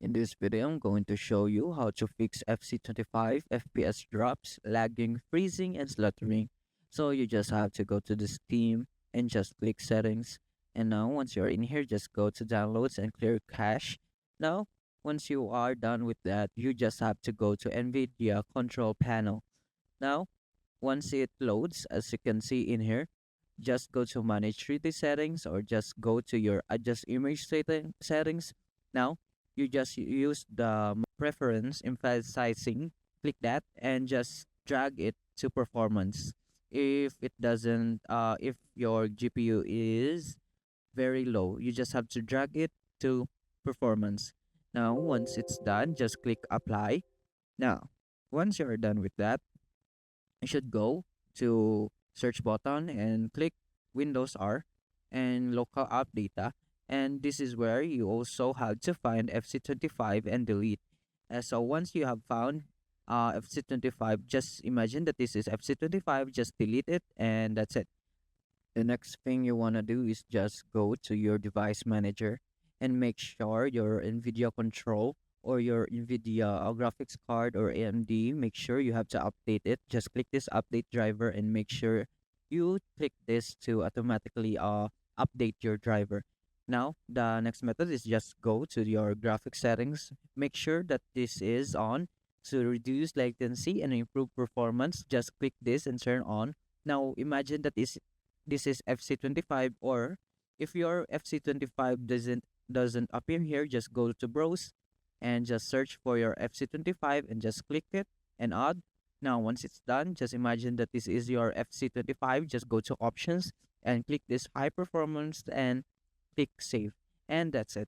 In this video, I'm going to show you how to fix FC25 FPS drops, lagging, freezing, and sluttering. So you just have to go to the Steam and just click settings. And now once you're in here, just go to downloads and clear cache. Now, once you are done with that, you just have to go to NVIDIA control panel. Now, once it loads, as you can see in here, just go to manage 3D settings or just go to your adjust image settings. Now, you just use the preference emphasizing, click that and just drag it to performance. If it doesn't, if your GPU is very low, you just have to drag it to performance. Now, once it's done, just click apply. Now, once you're done with that, you should go to search button and click Windows R and local app data. And this is where you also have to find FC25 and delete. So once you have found FC25, just imagine that this is FC25, just delete it and that's it. The next thing you want to do is just go to your device manager and make sure your NVIDIA control or your NVIDIA graphics card or AMD, make sure you have to update it. Just click this update driver and make sure you click this to automatically update your driver. Now, the next method is just go to your graphics settings. Make sure that this is on to reduce latency and improve performance. Just click this and turn on. Now, imagine that this is FC25, or if your FC25 doesn't appear here, just go to browse and just search for your FC25 and just click it and add. Now once it's done, just imagine that this is your FC25. Just go to options and click this high performance and click save, and that's it.